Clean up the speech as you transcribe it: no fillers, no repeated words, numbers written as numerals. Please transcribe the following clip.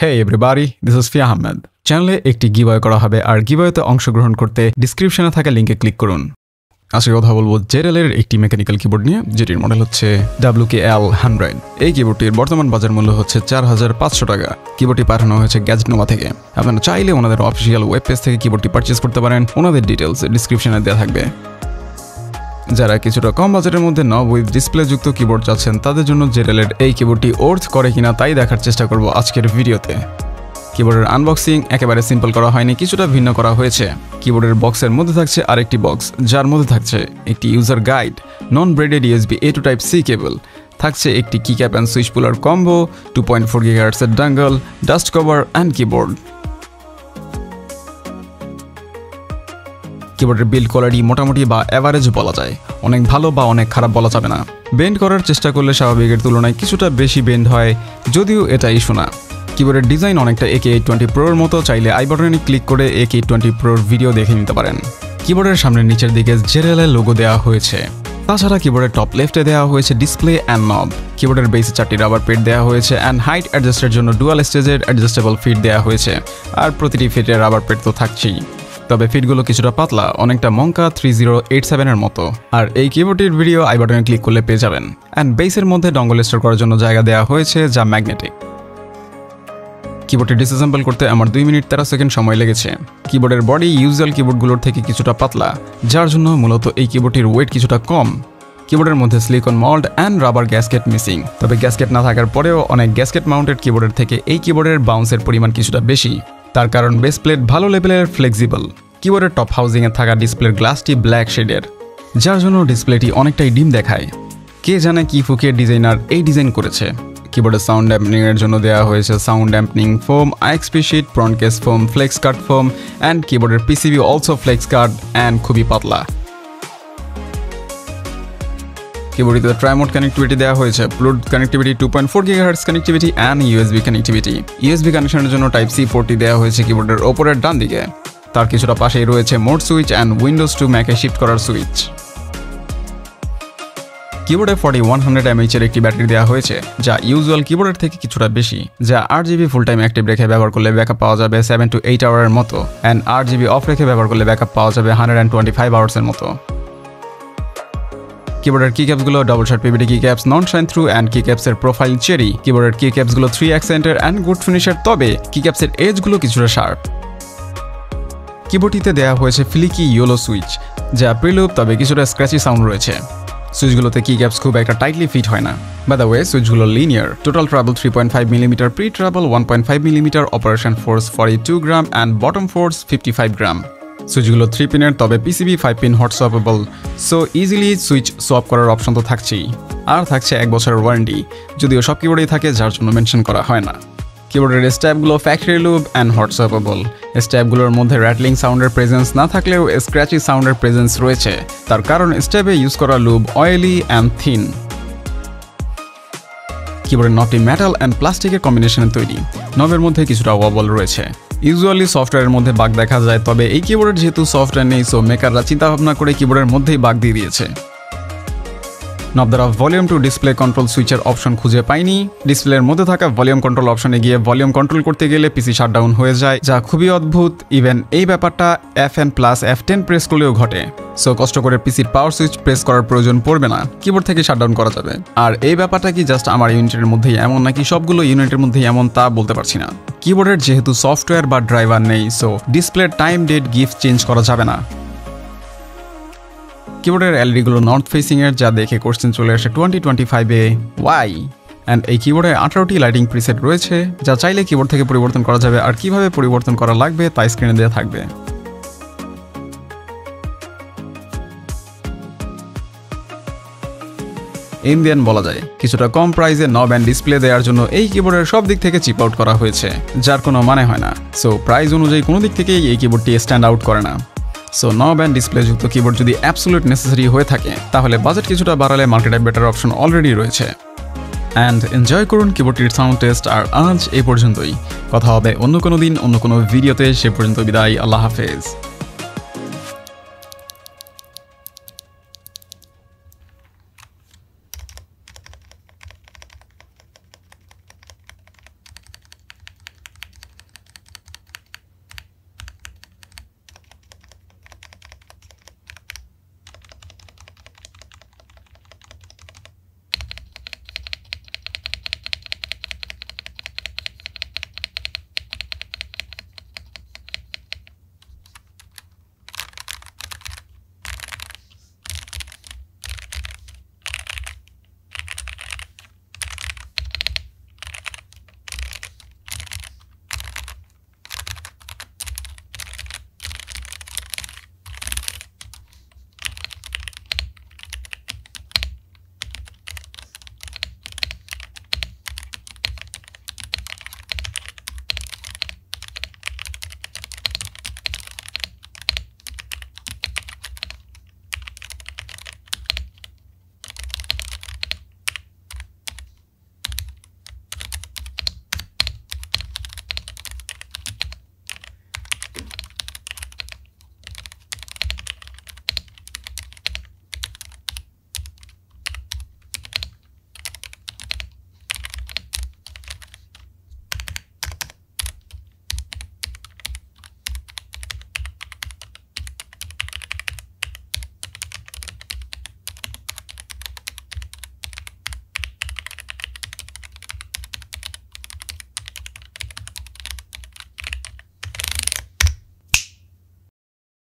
Hey everybody, this is Fia Ahmed. চ্যানেলে একটি giveaway করা হবে আর গিভঅ্যাওয়েতে অংশগ্রহণ করতে ডেসক্রিপশনে থাকা লিংকে ক্লিক করুন। আজকে কথা বলবো JBL এর একটি মেকানিক্যাল কিবোর্ড নিয়ে, যেটির মডেল হচ্ছে WKL100। এই কিবোর্ডটির বর্তমান বাজার মূল্য হচ্ছে 4500 টাকা। কিবোর্ডটি পাঠানো হয়েছে গ্যাজেটনোভা থেকে। আপনারা চাইলে ওনাদের অফিসিয়াল ওয়েব পেজ থেকে কিবোর্ডটি পারচেজ করতে পারেন। ওনাদের ডিটেলস ডেসক্রিপশনে দেওয়া থাকবে। যারা কিছুটা কম বাজেটের মধ্যে নব উইথ ডিসপ্লে যুক্ত কিবোর্ড চাচ্ছেন, তাদের জন্য JBL এর এই কিবোর্ডটি ওর্থ করে কিনা তাই দেখার চেষ্টা করব আজকের ভিডিওতে। কিবোর্ডের আনবক্সিং একেবারে সিম্পল করা হয়নি, কিছুটা ভিন্ন করা হয়েছে। কিবোর্ডের বক্সের মধ্যে থাকছে আরেকটি বক্স, যার মধ্যে থাকছে একটি user guide, non braided USB A to Type C cable, থাকছে একটি keycap and switch puller combo, 2.4 GHz এর dongle, dust cover and keyboard. কিবোর্ডের বিল্ড কোয়ালিটি মোটামুটি বা এভারেজ বলা যায়, অনেক ভালো বা অনেক খারাপ বলা যাবে না। বেন্ড করার চেষ্টা করলে স্বাভাবিকের তুলনায় কিছুটা বেশি বেন্ড হয়, যদিও এটা ইস্যু না। কিবোর্ডের ডিজাইন অনেকটা AK820 Pro'র মতো, চাইলে আই বাটনে ক্লিক করে AK820 Pro'র ভিডিও দেখে নিতে পারেন। কিবোর্ডের সামনের নিচের দিকে JBL এর লোগো দেওয়া হয়েছে। তাছাড়া কিবোর্ডের টপ লেফটে দেওয়া হয়েছে ডিসপ্লে অ্যান্ড নব। কিবোর্ডের বেসে 4টি রাবার পেড দেওয়া হয়েছে অ্যান্ড হাইট অ্যাডজাস্টের জন্য ডুয়াল স্টেজের অ্যাডজাস্টেবল ফিট দেওয়া হয়েছে। আর প্রতিটি ফিটের রাবার পেড তো থাকছেই, তবে ফিটগুলো কিছুটা পাতলা, অনেকটা মঙ্কা 3087 এর মতো। আর এই কিবোর্ডটির ভিডিও আই বাটনে ক্লিক করলে পেয়ে যাবেন। অ্যান্ড বেসের মধ্যে ডঙ্গল স্টোর করার জন্য জায়গা দেওয়া হয়েছে, যা ম্যাগনেটিক। কিবোর্ডটি ডিসঅ্যাসেম্বল করতে আমার 2 মিনিট 13 সেকেন্ড সময় লেগেছে। কিবোর্ডের বডি ইউজুয়াল কিবোর্ডগুলোর থেকে কিছুটা পাতলা, যার জন্য মূলত এই কিবোর্ডটির ওয়েট কিছুটা কম। কিবোর্ডের মধ্যে silicon mould and rubber gasket missing, তবে গ্যাসকেট না থাকার পরেও অনেক গ্যাসকেট মাউন্টেড কিবোর্ডের থেকে এই কিবোর্ডের বাউন্সের পরিমাণ কিছুটা বেশি। তার কারণ বেস প্লেট ভালো লেভেলের ফ্লেক্সিবল। কিবোর্ডের টপ হাউজিংয়ে থাকা ডিসপ্লের গ্লাসটি ব্ল্যাক শেডের, যার জন্য ডিসপ্লেটি অনেকটাই ডিম দেখায়। কে জানে কি ফুকে ডিজাইনার এই ডিজাইন করেছে। কিবোর্ডের সাউন্ড ড্যাম্পনিং এর জন্য দেওয়া হয়েছে sound dampening foam, IXP sheet, front case foam, flex cut foam and কিবোর্ডের PCB also flex cut and খুবই পাতলা। কিবোর্ডটিতে ট্রাইমোড কানেক্টিভিটি দেওয়া হয়েছে, bluetooth connectivity, 2.4 GHz connectivity and USB connectivity. USB কানেকশনের জন্য Type-C পোর্টটি দেওয়া হয়েছে কিবোর্ডের ওপরের ডান দিকে। তার কিছুটা পাশেই রয়েছে mode switch and Windows to ম্যাকে শিফট করার সুইচ। কিবোর্ডে 4100 mAh এর একটি ব্যাটারি দেওয়া হয়েছে, যা ইউজুয়াল কিবোর্ডের থেকে কিছুটা বেশি, যা 8GB ফুল টাইম অ্যাক্টিভ রেখে ব্যবহার করলে ব্যাকআপ পাওয়া যাবে 7 to 8 আওয়ারের মতো, অ্যান্ড 8GB অফ রেখে ব্যবহার করলে ব্যাকআপ পাওয়া যাবে 125 আওয়ার্সের মতো। কিবোর্ডের কিক্যাপসগুলো double shot PVD keycaps, non shine through and কিক্যাপসের প্রোফাইল চেরি। কিবোর্ডের কিক্যাপসগুলো 3 অ্যাক্সেন্টের অ্যান্ড গুড ফিনিশের, তবে কিক্যাপসের এজগুলো কিছুটা শার্প। কিবোর্ডটিতে দেওয়া হয়েছে ফ্লিকি ইয়েলো সুইচ, যা প্রিলুপ, তবে কিছুটা স্ক্র্যাচি সাউন্ড রয়েছে। সুইচগুলোতে কিক্যাপস খুব একটা টাইটলি ফিট হয় না। বাই দ্য ওয়ে, সুইচগুলো linear. Total travel 3.5 mm, pre travel 1.5 mm, operation force 42 gram and bottom force 55 gram. সুইচগুলো 3 পিনের, তবে PCB 5 pin hot swappable, so easily switch swap করার অপশন তো থাকছেই। আর থাকছে 1 বছরের ওয়ারেন্টি, যদিও সব কিবোর্ডেই থাকে, যার জন্য মেনশন করা হয় না। কিবোর্ডের স্ট্যাপগুলো ফ্যাক্টরি লুব অ্যান্ড হট সোয়াপেবল। স্ট্যাপগুলোর মধ্যে র্যাটলিং সাউন্ডের প্রেজেন্স না থাকলেও স্ক্র্যাচি সাউন্ডের প্রেজেন্স রয়েছে, তার কারণ স্ট্যাপে ইউজ করা লুব অয়েলি অ্যান্ড থিন। কিবোর্ডের নবটি মেটাল অ্যান্ড প্লাস্টিকের কম্বিনেশনে তৈরি, নবের মধ্যে কিছুটা ওয়াবল রয়েছে। ইউজুয়ালি সফটওয়্যারের মধ্যে বাগ দেখা যায়, তবে এই কিবোর্ডের যেহেতু সফটওয়্যার নেই, সো মেকাররা চিন্তাভাবনা করে কিবোর্ডের মধ্যেই বাগ দিয়ে দিয়েছে। নব দ্বারা ভলিউম টু ডিসপ্লে কন্ট্রোল সুইচের অপশন খুঁজে পাইনি। ডিসপ্লের মধ্যে থাকা ভলিউম কন্ট্রোল অপশনে গিয়ে ভলিউম কন্ট্রোল করতে গেলে পিসি শাটডাউন হয়ে যায়, যা খুবই অদ্ভুত। ইভেন এই ব্যাপারটা FN+F10 প্রেস করলেও ঘটে, সো কষ্ট করে পিসির পাওয়ার সুইচ প্রেস করার প্রয়োজন পড়বে না, কিবোর্ড থেকে শাটডাউন করা যাবে। আর এই ব্যাপারটা কি জাস্ট আমার ইউনিটের মধ্যেই এমন, নাকি সবগুলো ইউনিটের মধ্যেই এমন, তা বলতে পারছি না। কিবোর্ডের যেহেতু সফটওয়্যার বা ড্রাইভার নেই, সো ডিসপ্লের টাইম ডেট গিফট চেঞ্জ করা যাবে না। কিবোর্ডের এলইডিগুলো নর্থ ফেসিং এর, যা দেখে কোশ্চেন চলে আসে 2025-এ ওয়াই। অ্যান্ড এই কিবোর্ডে 18টি লাইটিং প্রিসেট রয়েছে, যা চাইলে কিবোর্ড থেকে পরিবর্তন করা যাবে, আর কিভাবে পরিবর্তন করা লাগবে তা স্ক্রিনে দেওয়া থাকবে। ইন্ডিয়ান বলা যায়, কিছুটা কম প্রাইসে নব অ্যান্ড ডিসপ্লে দেওয়ার জন্য এই কিবোর্ডের সব দিক থেকে চিপ আউট করা হয়েছে, যার কোনো মানে হয় না। সো প্রাইস অনুযায়ী কোনো দিক থেকেই এই কিবোর্ডটি স্ট্যান্ড আউট করে না। সো নব অ্যান্ড ডিসপ্লে যুক্ত কিবোর্ড যদি অ্যাবসোলিউট নেসেসারি হয়ে থাকে, তাহলে বাজেট কিছুটা বাড়ালে মার্কেটে বেটার অপশন অলরেডি রয়েছে। অ্যান্ড এনজয় করুন কিবোর্ডটির সাউন্ড টেস্ট। আর আজ এই পর্যন্তই, কথা হবে অন্য কোনো দিন অন্য কোনো ভিডিওতে। সে পর্যন্ত বিদায়, আল্লাহ হাফেজ।